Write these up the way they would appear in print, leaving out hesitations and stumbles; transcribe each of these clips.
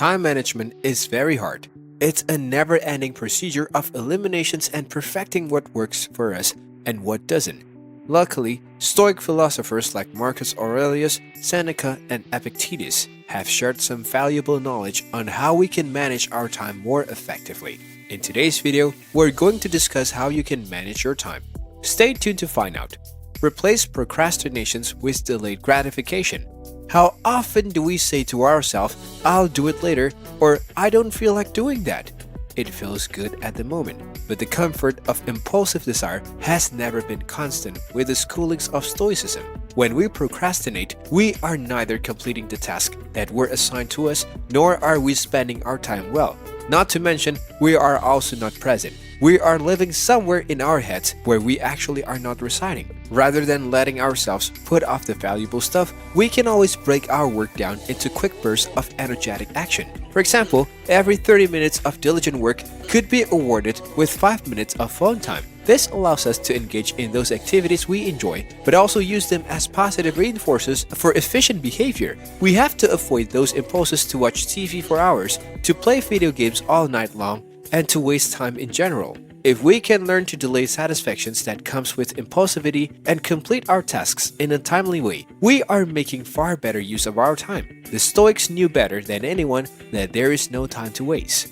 Time management is very hard. It's a never-ending procedure of eliminations and perfecting what works for us and what doesn't. Luckily, Stoic philosophers like Marcus Aurelius, Seneca, and Epictetus have shared some valuable knowledge on how we can manage our time more effectively. In today's video, we're going to discuss how you can manage your time. Stay tuned to find out. Replace procrastinations with delayed gratification. How often do we say to ourselves, "I'll do it later," or "I don't feel like doing that"? It feels good at the moment, but the comfort of impulsive desire has never been constant with the schoolings of Stoicism. When we procrastinate, we are neither completing the task that were assigned to us, nor are we spending our time well. Not to mention, we are also not present. We are living somewhere in our heads where we actually are not residing. Rather than letting ourselves put off the valuable stuff, we can always break our work down into quick bursts of energetic action. For example, every 30 minutes of diligent work could be awarded with 5 minutes of phone time. This allows us to engage in those activities we enjoy, but also use them as positive reinforcers for efficient behavior. We have to avoid those impulses to watch TV for hours, to play video games all night long, and to waste time in general. If we can learn to delay satisfactions that comes with impulsivity and complete our tasks in a timely way, we are making far better use of our time. The Stoics knew better than anyone that there is no time to waste.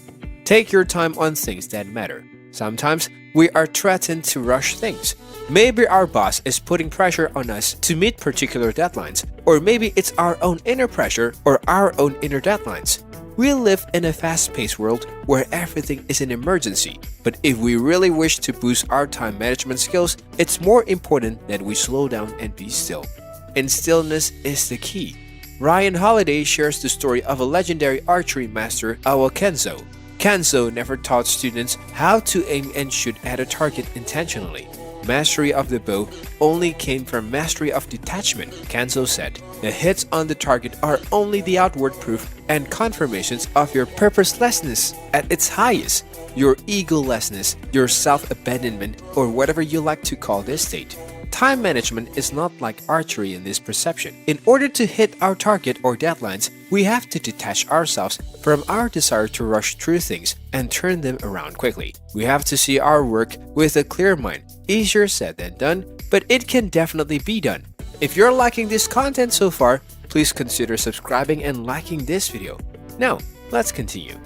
Take your time on things that matter. Sometimes we are threatened to rush things. Maybe our boss is putting pressure on us to meet particular deadlines, or maybe it's our own inner pressure or our own inner deadlines. We live in a fast-paced world where everything is an emergency. But if we really wish to boost our time management skills, it's more important that we slow down and be still. And stillness is the key. Ryan Holiday shares the story of a legendary archery master, Kenzo. Kenzo never taught students how to aim and shoot at a target intentionally. Mastery of the bow only came from mastery of detachment, Kenzo said. The hits on the target are only the outward proof and confirmations of your purposelessness at its highest, your egolessness, your self-abandonment, or whatever you like to call this state. Time management is not like archery in this perception. In order to hit our target or deadlines, we have to detach ourselves from our desire to rush through things and turn them around quickly. We have to see our work with a clear mind. Easier said than done, but it can definitely be done. If you're liking this content so far, please consider subscribing and liking this video. Now, let's continue.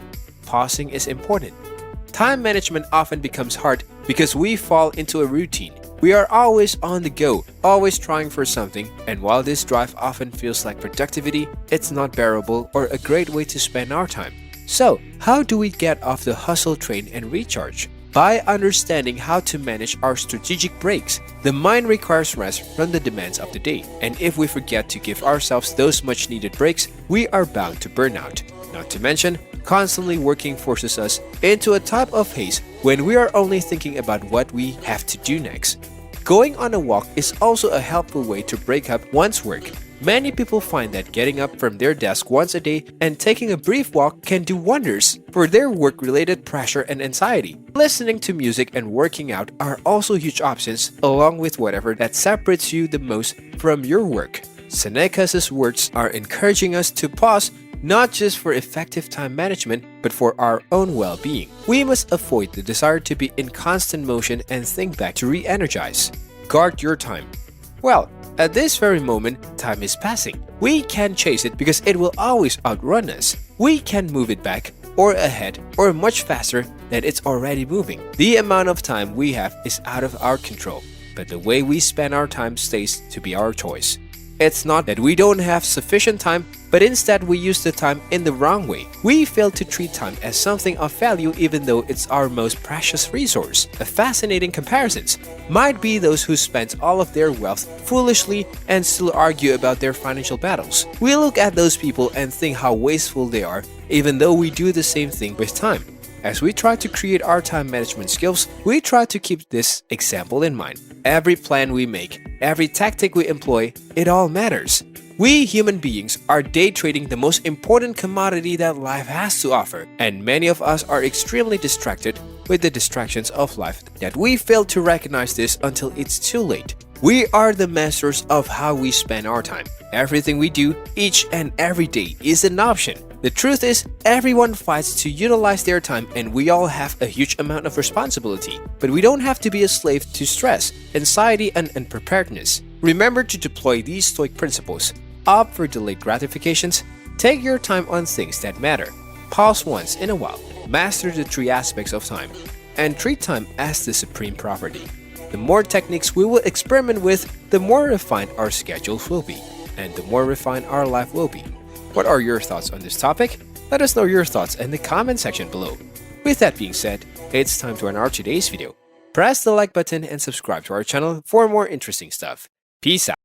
Pausing is important. Time management often becomes hard because we fall into a routine. We are always on the go, always trying for something, and while this drive often feels like productivity, it's not bearable or a great way to spend our time. So, how do we get off the hustle train and recharge? By understanding how to manage our strategic breaks. The mind requires rest from the demands of the day, and if we forget to give ourselves those much needed breaks, we are bound to burn out. Not to mention, constantly working forces us into a type of haste when we are only thinking about what we have to do next. Going on a walk is also a helpful way to break up one's work. Many people find that getting up from their desk once a day and taking a brief walk can do wonders for their work-related pressure and anxiety. Listening to music and working out are also huge options, along with whatever that separates you the most from your work. Seneca's words are encouraging us to pause, not just for effective time management, but for our own well-being. We must avoid the desire to be in constant motion and think back to re-energize. Guard your time. Well, at this very moment, time is passing. We can't chase it because it will always outrun us. We can move it back, or ahead, or much faster than it's already moving. The amount of time we have is out of our control, but the way we spend our time stays to be our choice. It's not that we don't have sufficient time, but instead we use the time in the wrong way. We fail to treat time as something of value even though it's our most precious resource. A fascinating comparison might be those who spend all of their wealth foolishly and still argue about their financial battles. We look at those people and think how wasteful they are, even though we do the same thing with time. As we try to create our time management skills, we try to keep this example in mind. Every plan we make, every tactic we employ, it all matters. We human beings are day trading the most important commodity that life has to offer, and many of us are extremely distracted with the distractions of life that we fail to recognize this until it's too late. We are the masters of how we spend our time. Everything we do each and every day is an option. The truth is, everyone fights to utilize their time and we all have a huge amount of responsibility. But we don't have to be a slave to stress, anxiety, and unpreparedness. Remember to deploy these Stoic principles. Opt for delayed gratifications, take your time on things that matter, pause once in a while, master the 3 aspects of time, and treat time as the supreme property. The more techniques we will experiment with, the more refined our schedules will be, and the more refined our life will be. What are your thoughts on this topic? Let us know your thoughts in the comment section below. With that being said, it's time to end our today's video. Press the like button and subscribe to our channel for more interesting stuff. Peace out.